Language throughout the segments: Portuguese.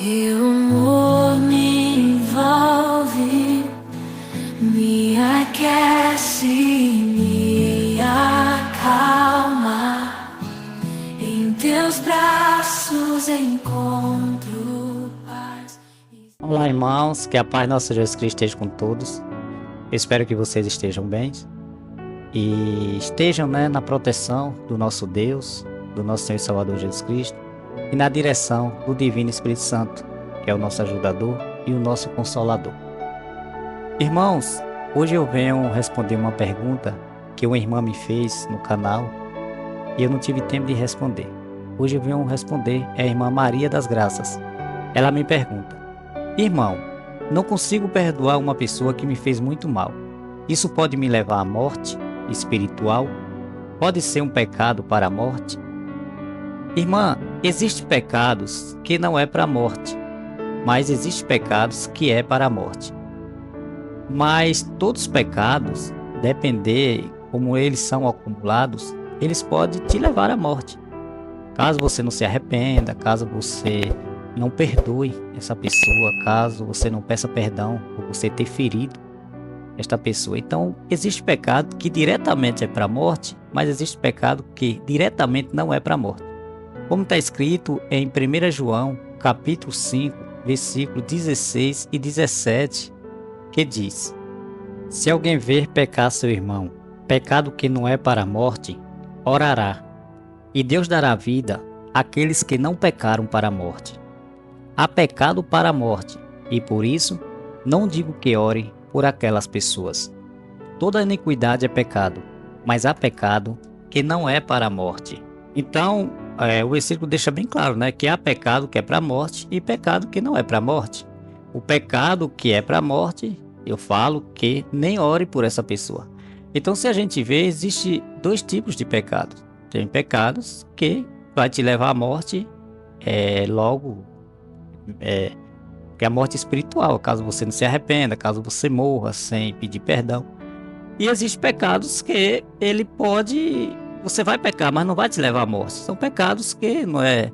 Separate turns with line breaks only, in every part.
Teu amor me envolve, me aquece, me acalma. Em teus braços encontro paz.
Olá, irmãos, que a paz do nosso Jesus Cristo esteja com todos. Eu espero que vocês estejam bem e estejam, na proteção do nosso Deus, do nosso Senhor e Salvador Jesus Cristo, e na direção do Divino Espírito Santo, que é o nosso ajudador e o nosso consolador. Irmãos, hoje eu venho responder uma pergunta que uma irmã me fez no canal e eu não tive tempo de responder. Hoje eu venho responder a irmã Maria das Graças. Ela me pergunta: irmão, não consigo perdoar uma pessoa que me fez muito mal. Isso pode me levar à morte espiritual? Pode ser um pecado para a morte? Irmã, existem pecados que não é para a morte, mas existem pecados que é para a morte. Mas todos os pecados, depender como eles são acumulados, eles podem te levar à morte. Caso você não se arrependa, caso você não perdoe essa pessoa, caso você não peça perdão por você ter ferido esta pessoa. Então, existe pecado que diretamente é para a morte, mas existe pecado que diretamente não é para a morte. Como está escrito em 1 João, capítulo 5, versículo 16 e 17, que diz: se alguém ver pecar seu irmão, pecado que não é para a morte, orará, e Deus dará vida àqueles que não pecaram para a morte. Há pecado para a morte, e por isso não digo que ore por aquelas pessoas. Toda iniquidade é pecado, mas há pecado que não é para a morte. Então, o versículo deixa bem claro, que há pecado que é para a morte e pecado que não é para a morte. O pecado que é para a morte, eu falo que nem ore por essa pessoa. Então, se a gente vê, existe dois tipos de pecados. Tem pecados que vai te levar à morte que é a morte espiritual, caso você não se arrependa, caso você morra sem pedir perdão. E existem pecados que você vai pecar, mas não vai te levar à morte. São pecados que não é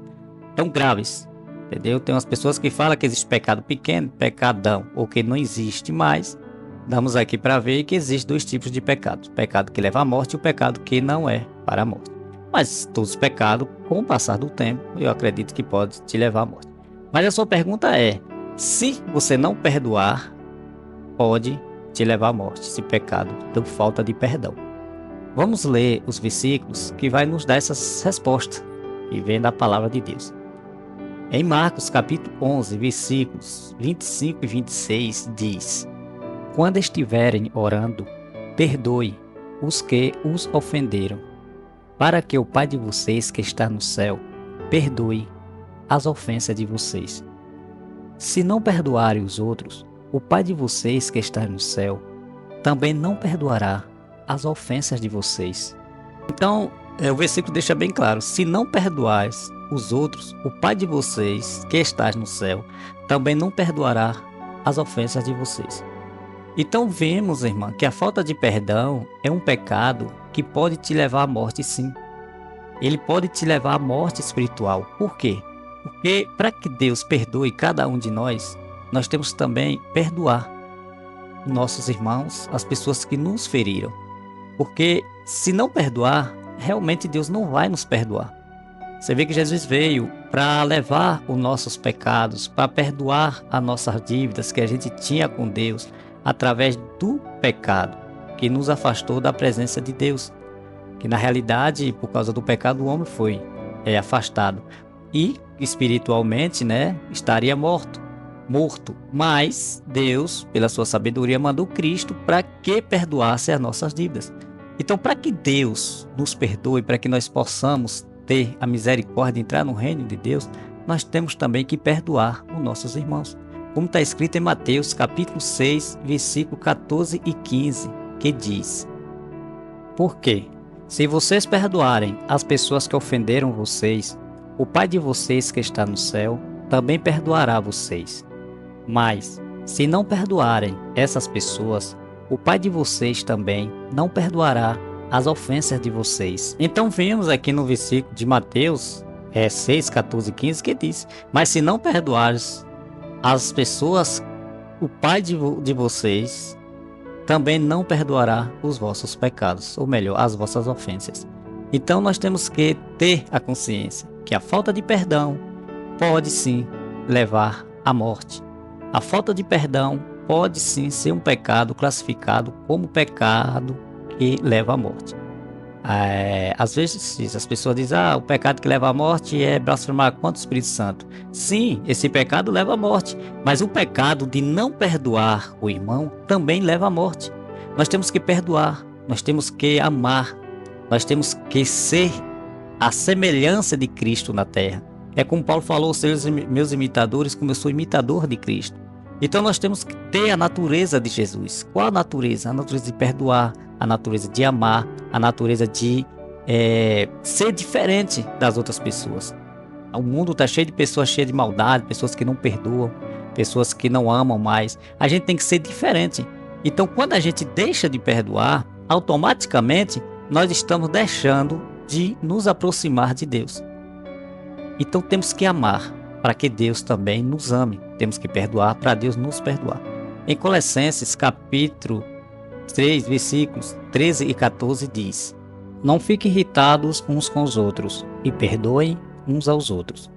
tão graves, entendeu? Tem umas pessoas que falam que existe pecado pequeno, pecadão, ou que não existe mais. Damos aqui para ver que existem dois tipos de pecados: o pecado que leva à morte e o pecado que não é para a morte. Mas todos os pecados, com o passar do tempo, eu acredito que pode te levar à morte. Mas a sua pergunta é: se você não perdoar, pode te levar à morte, esse pecado por falta de perdão. Vamos ler os versículos que vai nos dar essas respostas, que vem da palavra de Deus. Em Marcos capítulo 11, versículos 25 e 26, diz: quando estiverem orando, perdoe os que os ofenderam, para que o Pai de vocês que está no céu perdoe as ofensas de vocês. Se não perdoarem os outros, o Pai de vocês que está no céu também não perdoará as ofensas de vocês. Então, o versículo deixa bem claro: se não perdoais os outros, o Pai de vocês que está no céu também não perdoará as ofensas de vocês. Então vemos, irmã, que a falta de perdão é um pecado que pode te levar à morte, sim. Ele pode te levar à morte espiritual. Por quê? Porque para que Deus perdoe cada um de nós, nós temos também perdoar nossos irmãos, as pessoas que nos feriram. Porque se não perdoar, realmente Deus não vai nos perdoar. Você vê que Jesus veio para levar os nossos pecados, para perdoar as nossas dívidas que a gente tinha com Deus, através do pecado que nos afastou da presença de Deus. Que na realidade, por causa do pecado, o homem foi afastado. E espiritualmente, estaria morto. Mas Deus, pela sua sabedoria, mandou Cristo para que perdoasse as nossas dívidas. Então, para que Deus nos perdoe, para que nós possamos ter a misericórdia de entrar no reino de Deus, nós temos também que perdoar os nossos irmãos. Como está escrito em Mateus, capítulo 6, versículo 14 e 15, que diz: porque se vocês perdoarem as pessoas que ofenderam vocês, o Pai de vocês que está no céu também perdoará vocês. Mas, se não perdoarem essas pessoas, o Pai de vocês também não perdoará as ofensas de vocês. Então vemos aqui no versículo de Mateus É 6, 14, 15 que diz: mas se não perdoares as pessoas, o Pai de vocês também não perdoará os vossos pecados, ou melhor, as vossas ofensas. Então nós temos que ter a consciência que a falta de perdão pode sim levar à morte. A falta de perdão pode sim ser um pecado classificado como pecado que leva à morte. Às vezes as pessoas dizem: o pecado que leva à morte é blasfemar contra o Espírito Santo. Sim, esse pecado leva à morte, mas o pecado de não perdoar o irmão também leva à morte. Nós temos que perdoar, nós temos que amar, nós temos que ser a semelhança de Cristo na terra. É como Paulo falou: sejam meus imitadores, como eu sou imitador de Cristo. Então nós temos que ter a natureza de Jesus. Qual a natureza? A natureza de perdoar, a natureza de amar, a natureza de ser diferente das outras pessoas. O mundo está cheio de pessoas cheias de maldade, pessoas que não perdoam, pessoas que não amam mais. A gente tem que ser diferente. Então, quando a gente deixa de perdoar, automaticamente nós estamos deixando de nos aproximar de Deus. Então, temos que amar para que Deus também nos ame. Temos que perdoar para Deus nos perdoar. Em Colossenses, capítulo 3, versículos 13 e 14 diz: não fiquem irritados uns com os outros e perdoem uns aos outros.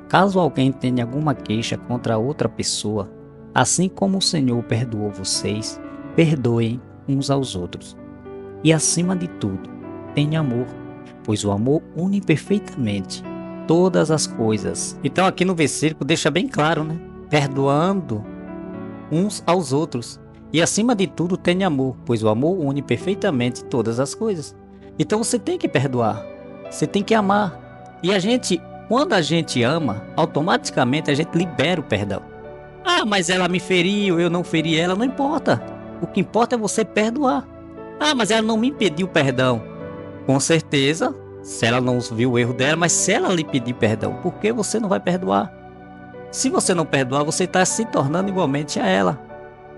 Caso alguém tenha alguma queixa contra outra pessoa, assim como o Senhor perdoou vocês, perdoem uns aos outros. E acima de tudo, tenha amor, pois o amor une perfeitamente todas as coisas. Então aqui no versículo deixa bem claro, né? Perdoando uns aos outros. E acima de tudo tenha amor, pois o amor une perfeitamente todas as coisas. Então você tem que perdoar, você tem que amar. E quando a gente ama, automaticamente a gente libera o perdão. Mas ela me feriu, eu não feri ela, não importa. O que importa é você perdoar. Mas ela não me pediu perdão. Com certeza, se ela não viu o erro dela, mas se ela lhe pedir perdão, por que você não vai perdoar? Se você não perdoar, você está se tornando igualmente a ela.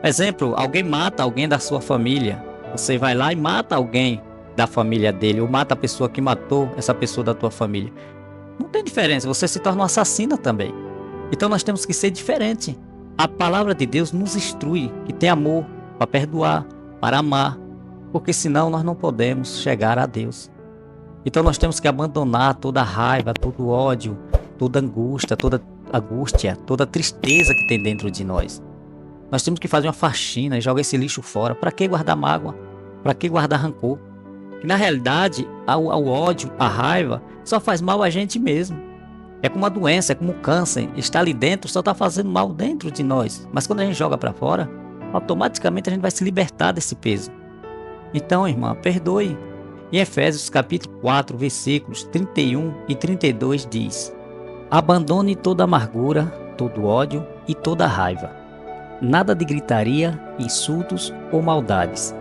Exemplo, alguém mata alguém da sua família. Você vai lá e mata alguém da família dele, ou mata a pessoa que matou essa pessoa da tua família. Não tem diferença, você se torna um assassino também. Então nós temos que ser diferente. A palavra de Deus nos instrui que tem amor para perdoar, para amar, porque senão nós não podemos chegar a Deus. Então nós temos que abandonar toda a raiva, todo o ódio, toda a angústia, toda a tristeza que tem dentro de nós. Nós temos que fazer uma faxina e jogar esse lixo fora. Para que guardar mágoa? Para que guardar rancor? Que na realidade, o ódio, a raiva, só faz mal a gente mesmo. É como uma doença, é como um câncer. Está ali dentro, só está fazendo mal dentro de nós. Mas quando a gente joga para fora, automaticamente a gente vai se libertar desse peso. Então, irmã, perdoe. Em Efésios capítulo 4, versículos 31 e 32 diz: abandone toda amargura, todo ódio e toda raiva. Nada de gritaria, insultos ou maldades.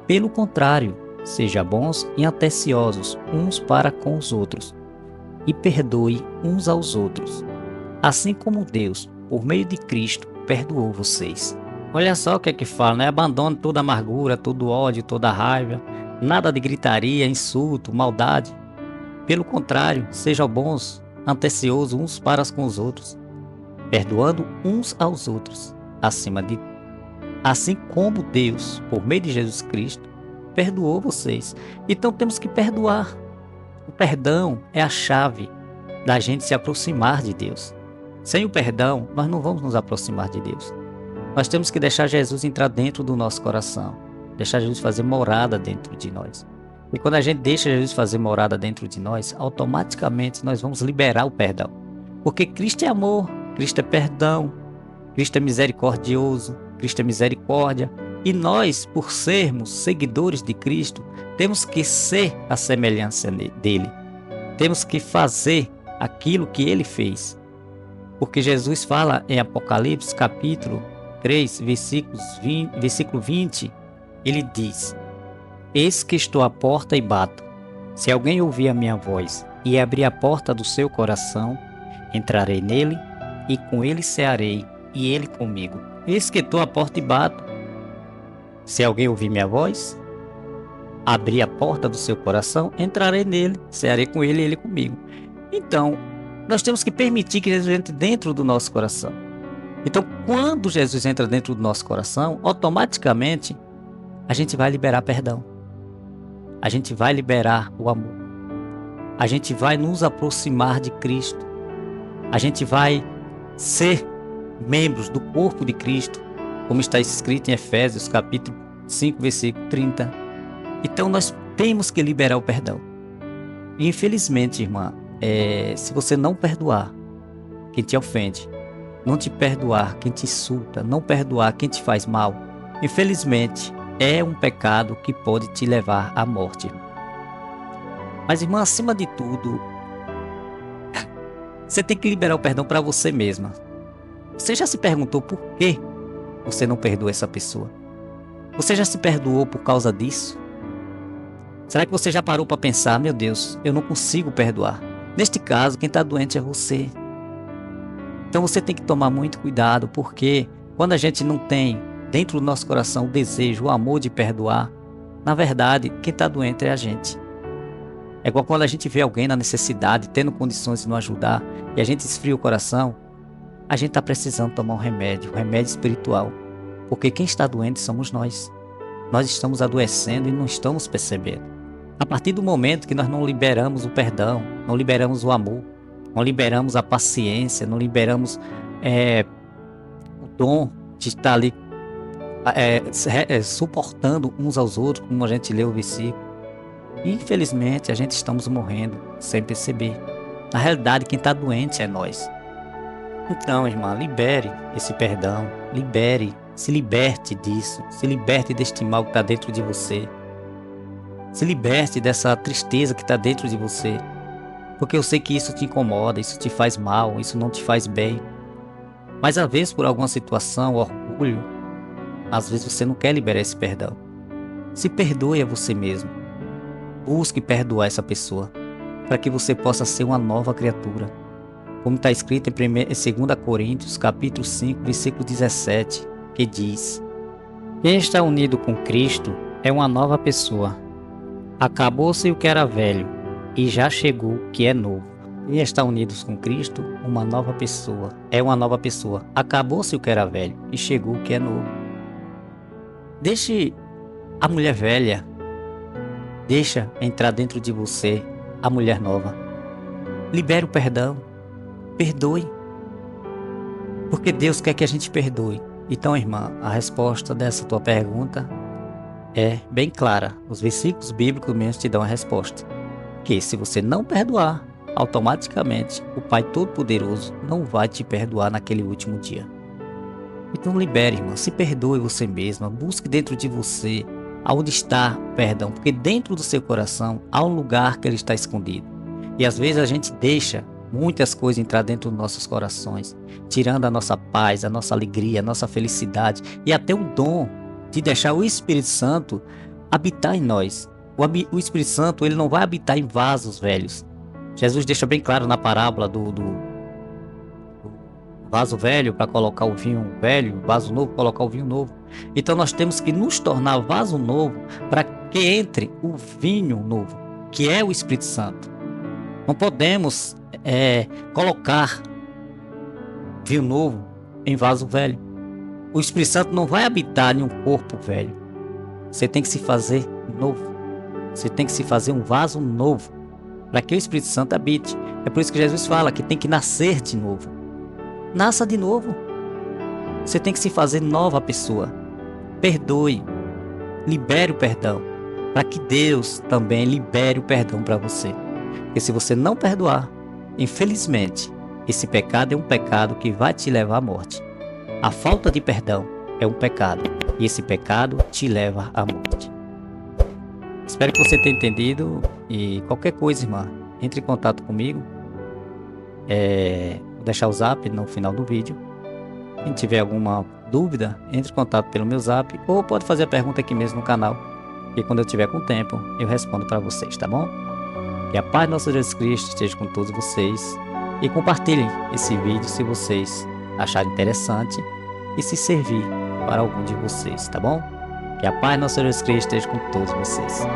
Pelo contrário, seja bons e atenciosos uns para com os outros, e perdoe uns aos outros, assim como Deus, por meio de Cristo, perdoou vocês. Olha só o que é que fala, né? Abandone toda amargura, todo ódio, toda raiva, nada de gritaria, insulto, maldade. Pelo contrário, sejam bons, atenciosos uns para com os outros, perdoando uns aos outros, assim como Deus, por meio de Jesus Cristo, perdoou vocês. Então temos que perdoar. O perdão é a chave da gente se aproximar de Deus. Sem o perdão, nós não vamos nos aproximar de Deus. Nós temos que deixar Jesus entrar dentro do nosso coração, deixar Jesus fazer morada dentro de nós. E quando a gente deixa Jesus fazer morada dentro de nós, automaticamente nós vamos liberar o perdão. Porque Cristo é amor, Cristo é perdão, Cristo é misericordioso, Cristo é misericórdia. E nós, por sermos seguidores de Cristo, temos que ser a semelhança dele. Temos que fazer aquilo que ele fez. Porque Jesus fala em Apocalipse capítulo 3, versículo 20, ele diz: eis que estou à porta e bato. Se alguém ouvir a minha voz e abrir a porta do seu coração, entrarei nele e com ele cearei e ele comigo. Eis que estou à porta e bato. Se alguém ouvir minha voz, abrir a porta do seu coração, entrarei nele, cearei com ele e ele comigo. Então, nós temos que permitir que Jesus entre dentro do nosso coração. Então, quando Jesus entra dentro do nosso coração, automaticamente a gente vai liberar perdão. A gente vai liberar o amor. A gente vai nos aproximar de Cristo. A gente vai ser membros do corpo de Cristo, como está escrito em Efésios, capítulo 5, versículo 30. Então, nós temos que liberar o perdão. E, infelizmente, irmã, se você não perdoar quem te ofende, não te perdoar quem te insulta, não perdoar quem te faz mal, infelizmente, é um pecado que pode te levar à morte. Mas, irmã, acima de tudo, você tem que liberar o perdão para você mesma. Você já se perguntou por que você não perdoa essa pessoa? Você já se perdoou por causa disso? Será que você já parou para pensar, meu Deus, eu não consigo perdoar? Neste caso, quem está doente é você. Então você tem que tomar muito cuidado, porque quando a gente não tem dentro do nosso coração o desejo, o amor de perdoar, na verdade, quem está doente é a gente. É igual quando a gente vê alguém na necessidade, tendo condições de nos ajudar, e a gente esfria o coração, a gente está precisando tomar um remédio espiritual. Porque quem está doente somos nós. Nós estamos adoecendo e não estamos percebendo. A partir do momento que nós não liberamos o perdão, não liberamos o amor, não liberamos a paciência, não liberamos o dom de estar ali suportando uns aos outros, como a gente leu o versículo, infelizmente a gente estamos morrendo sem perceber. Na realidade, quem está doente é nós. Então, irmã, libere esse perdão, se liberte disso, se liberte deste mal que está dentro de você, se liberte dessa tristeza que está dentro de você, porque eu sei que isso te incomoda, isso te faz mal, isso não te faz bem, mas às vezes por alguma situação, orgulho, às vezes você não quer liberar esse perdão. Se perdoe a você mesmo, busque perdoar essa pessoa, para que você possa ser uma nova criatura, como está escrito em 2 Coríntios, capítulo 5, versículo 17, que diz: quem está unido com Cristo é uma nova pessoa. Acabou-se o que era velho, e já chegou o que é novo. Quem está unido com Cristo, uma nova pessoa, é uma nova pessoa. Acabou-se o que era velho, e chegou o que é novo. Deixe a mulher velha, deixa entrar dentro de você a mulher nova. Libere o perdão, perdoe, porque Deus quer que a gente perdoe. Então, irmã, a resposta dessa tua pergunta é bem clara. Os versículos bíblicos mesmo te dão a resposta. Que se você não perdoar, automaticamente o Pai Todo-Poderoso não vai te perdoar naquele último dia. Então libere, irmã, se perdoe você mesma, busque dentro de você aonde está o perdão, porque dentro do seu coração há um lugar que ele está escondido. E às vezes a gente deixa muitas coisas entrar dentro dos nossos corações, tirando a nossa paz, a nossa alegria, a nossa felicidade e até o dom de deixar o Espírito Santo habitar em nós. O Espírito Santo, ele não vai habitar em vasos velhos. Jesus deixa bem claro na parábola do vaso velho para colocar o vinho velho, vaso novo para colocar o vinho novo. Então nós temos que nos tornar vaso novo para que entre o vinho novo, que é o Espírito Santo. Não podemos colocar vinho novo em vaso velho. O Espírito Santo não vai habitar em um corpo velho. Você tem que se fazer novo. Você tem que se fazer um vaso novo para que o Espírito Santo habite. É por isso que Jesus fala que tem que nascer de novo. Nasça de novo. Você tem que se fazer nova pessoa. Perdoe. Libere o perdão, para que Deus também libere o perdão para você. Porque se você não perdoar, infelizmente, esse pecado é um pecado que vai te levar à morte. A falta de perdão é um pecado, e esse pecado te leva à morte. Espero que você tenha entendido, e qualquer coisa, irmã, entre em contato comigo. Vou deixar o zap no final do vídeo. Quem tiver alguma dúvida, entre em contato pelo meu zap, ou pode fazer a pergunta aqui mesmo no canal, e quando eu tiver com tempo, eu respondo para vocês, tá bom? Que a paz do nosso Jesus Cristo esteja com todos vocês, e compartilhem esse vídeo se vocês acharem interessante e se servir para algum de vocês, tá bom? Que a paz do nosso Jesus Cristo esteja com todos vocês.